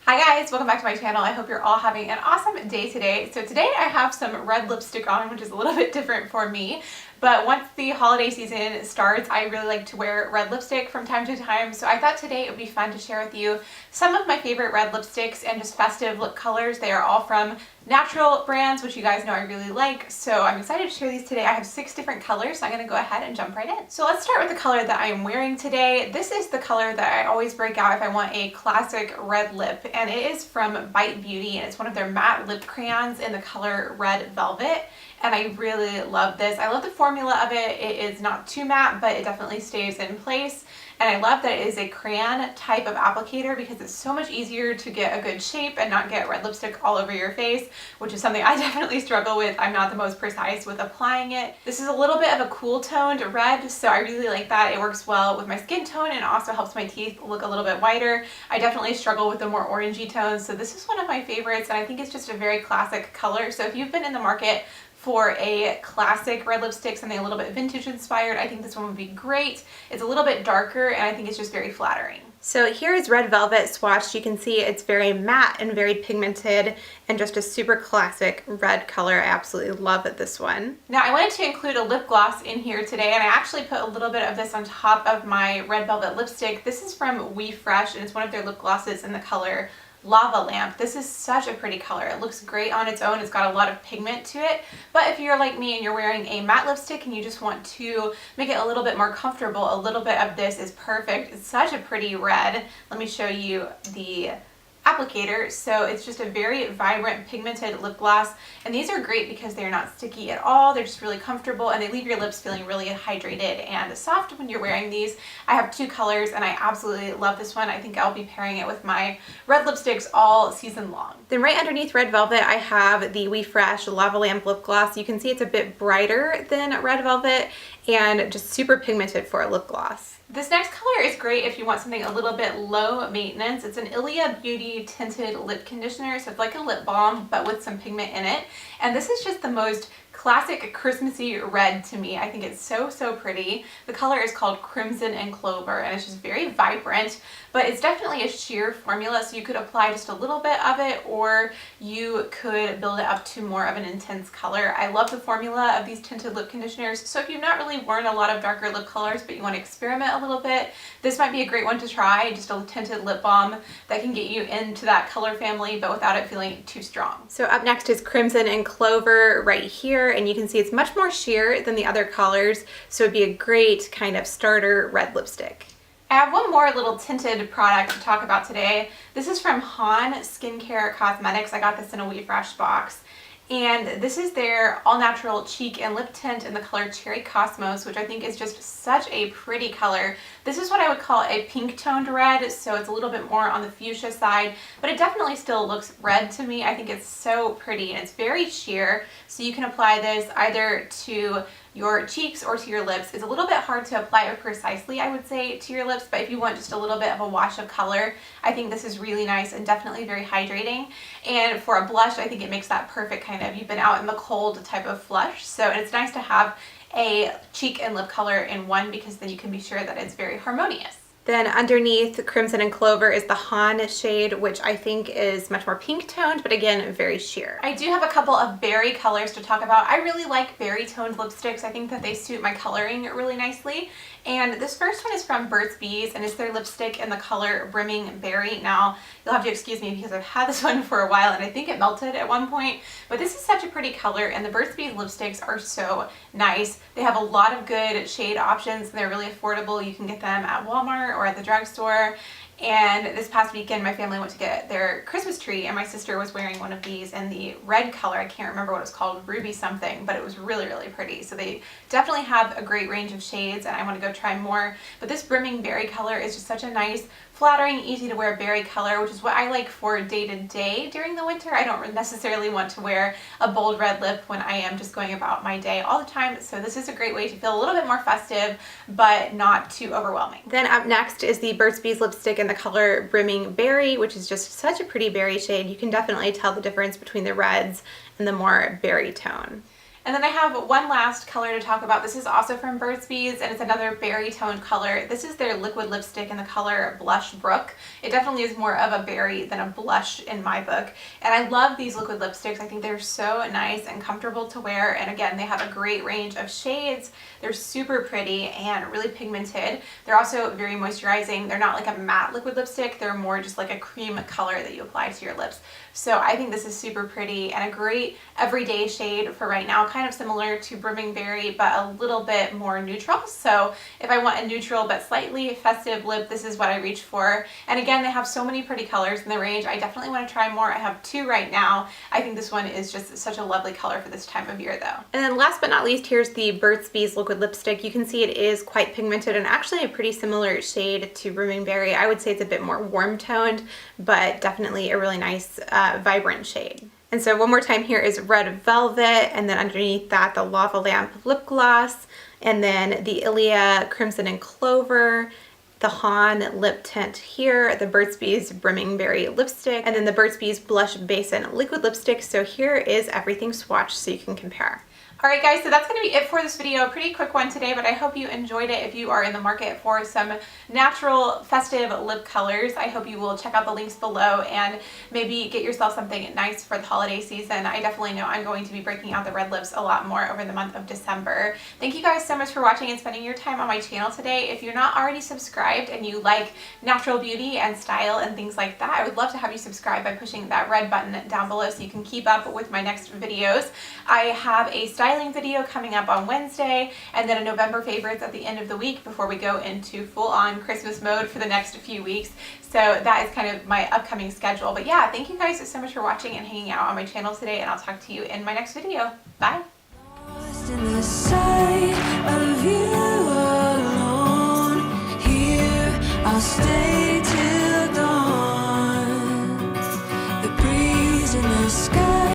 Hi guys, welcome back to my channel. I hope you're all having an awesome day today. So today I have some red lipstick on, which is a little bit different for me. But once the holiday season starts, I really like to wear red lipstick from time to time. So I thought today it would be fun to share with you some of my favorite red lipsticks and just festive lip colors. They are all from natural brands, which you guys know I really like. So I'm excited to share these today. I have 6 different colors, so I'm gonna go ahead and jump right in. So let's start with the color that I am wearing today. This is the color that I always break out if I want a classic red lip, and it is from Bite Beauty, and it's one of their matte lip crayons in the color Red Velvet. And I really love this. I love the formula of it. It is not too matte, but it definitely stays in place. And I love that it is a crayon type of applicator because it's so much easier to get a good shape and not get red lipstick all over your face, which is something I definitely struggle with. I'm not the most precise with applying it. This is a little bit of a cool toned red, so I really like that. It works well with my skin tone and also helps my teeth look a little bit whiter. I definitely struggle with the more orangey tones, so this is one of my favorites, and I think it's just a very classic color. So if you've been in the market for a classic red lipstick, something a little bit vintage inspired, I think this one would be great. It's a little bit darker and I think it's just very flattering. So here is Red Velvet swatched. You can see it's very matte and very pigmented and just a super classic red color. I absolutely love this one. Now I wanted to include a lip gloss in here today, and I actually put a little bit of this on top of my Red Velvet lipstick. This is from We Fresh and it's one of their lip glosses in the color Lava Lamp. This is such a pretty color. It looks great on its own. It's got a lot of pigment to it, but if you're like me and you're wearing a matte lipstick and you just want to make it a little bit more comfortable, a little bit of this is perfect. It's such a pretty red. Let me show you the applicator. So it's just a very vibrant pigmented lip gloss, and these are great because they're not sticky at all. They're just really comfortable and they leave your lips feeling really hydrated and soft when you're wearing these. I have 2 colors and I absolutely love this one. I think I'll be pairing it with my red lipsticks all season long. Then right underneath Red Velvet I have the We Fresh Lava Lamp lip gloss. You can see it's a bit brighter than Red Velvet and just super pigmented for a lip gloss. This next color is great if you want something a little bit low maintenance. It's an Ilia Beauty tinted lip conditioner, so it's like a lip balm but with some pigment in it. And this is just the most classic Christmassy red to me. I think it's so pretty. The color is called Crimson and Clover and it's just very vibrant, but it's definitely a sheer formula, so you could apply just a little bit of it or you could build it up to more of an intense color. I love the formula of these tinted lip conditioners, so if you've not really worn a lot of darker lip colors but you want to experiment a little bit, this might be a great one to try. Just a tinted lip balm that can get you into that color family but without it feeling too strong. So up next is Crimson and Clover right here, and you can see it's much more sheer than the other colors, so it'd be a great kind of starter red lipstick. I have one more little tinted product to talk about today. This is from Han Skincare Cosmetics. I got this in a We Fresh box. And this is their all-natural cheek and lip tint in the color Cherry Cosmos, which I think is just such a pretty color. This is what I would call a pink toned red, so it's a little bit more on the fuchsia side, but it definitely still looks red to me. I think it's so pretty and it's very sheer, so you can apply this either to your cheeks or to your lips. It's a little bit hard to apply it precisely, I would say, to your lips, but if you want just a little bit of a wash of color, I think this is really nice and definitely very hydrating. And for a blush, I think it makes that perfect kind of, you've been out in the cold type of flush. So it's nice to have a cheek and lip color in one because then you can be sure that it's very harmonious. Then underneath Crimson and Clover is the Han shade, which I think is much more pink toned, but again, very sheer. I do have a couple of berry colors to talk about. I really like berry toned lipsticks. I think that they suit my coloring really nicely. And this first one is from Burts Bees, and it's their lipstick in the color Brimming Berry. Now, you'll have to excuse me because I've had this one for a while and I think it melted at one point, but this is such a pretty color, and the Burts Bees lipsticks are so nice. They have a lot of good shade options and they're really affordable. You can get them at Walmart or at the drugstore. And this past weekend my family went to get their Christmas tree and my sister was wearing one of these in the red color. I can't remember what it's called, ruby something, but it was really pretty. So they definitely have a great range of shades and I want to go try more. But this Brimming Berry color is just such a nice, flattering, easy to wear berry color, which is what I like for day to day during the winter. I don't necessarily want to wear a bold red lip when I am just going about my day all the time. So this is a great way to feel a little bit more festive, but not too overwhelming. Then up next is the Burt's Bees lipstick in the color Brimming Berry, which is just such a pretty berry shade. You can definitely tell the difference between the reds and the more berry tone. And then I have one last color to talk about. This is also from Burts Bees, and it's another berry tone color. This is their liquid lipstick in the color Blush Brook. It definitely is more of a berry than a blush in my book. And I love these liquid lipsticks. I think they're so nice and comfortable to wear. And again, they have a great range of shades. They're super pretty and really pigmented. They're also very moisturizing. They're not like a matte liquid lipstick. They're more just like a cream color that you apply to your lips. So I think this is super pretty and a great everyday shade for right now, kind of similar to Brimming Berry, but a little bit more neutral. So if I want a neutral but slightly festive lip, this is what I reach for. And again, they have so many pretty colors in the range. I definitely want to try more. I have two right now. I think this one is just such a lovely color for this time of year though. And then last but not least, here's the Burt's Bees liquid lipstick. You can see it is quite pigmented and actually a pretty similar shade to Brimming Berry. I would say it's a bit more warm toned, but definitely a really nice vibrant shade. And so one more time, here is Red Velvet, and then underneath that the Lava Lamp lip gloss, and then the Ilia Crimson and Clover, the Han lip tint here, the Burt's Bees Brimming Berry lipstick, and then the Burt's Bees Blush Basin liquid lipstick. So here is everything swatched so you can compare. Alright guys, so that's going to be it for this video. Pretty quick one today, but I hope you enjoyed it. If you are in the market for some natural festive lip colors, I hope you will check out the links below and maybe get yourself something nice for the holiday season. I definitely know I'm going to be breaking out the red lips a lot more over the month of December. Thank you guys so much for watching and spending your time on my channel today. If you're not already subscribed and you like natural beauty and style and things like that, I would love to have you subscribe by pushing that red button down below so you can keep up with my next videos. I have a styling video coming up on Wednesday, and then a November favorites at the end of the week before we go into full-on Christmas mode for the next few weeks. So that is kind of my upcoming schedule. But yeah, thank you guys so much for watching and hanging out on my channel today, and I'll talk to you in my next video. Bye! Lost in the sight of you alone. Here I'll stay till dawn. The breeze in the sky.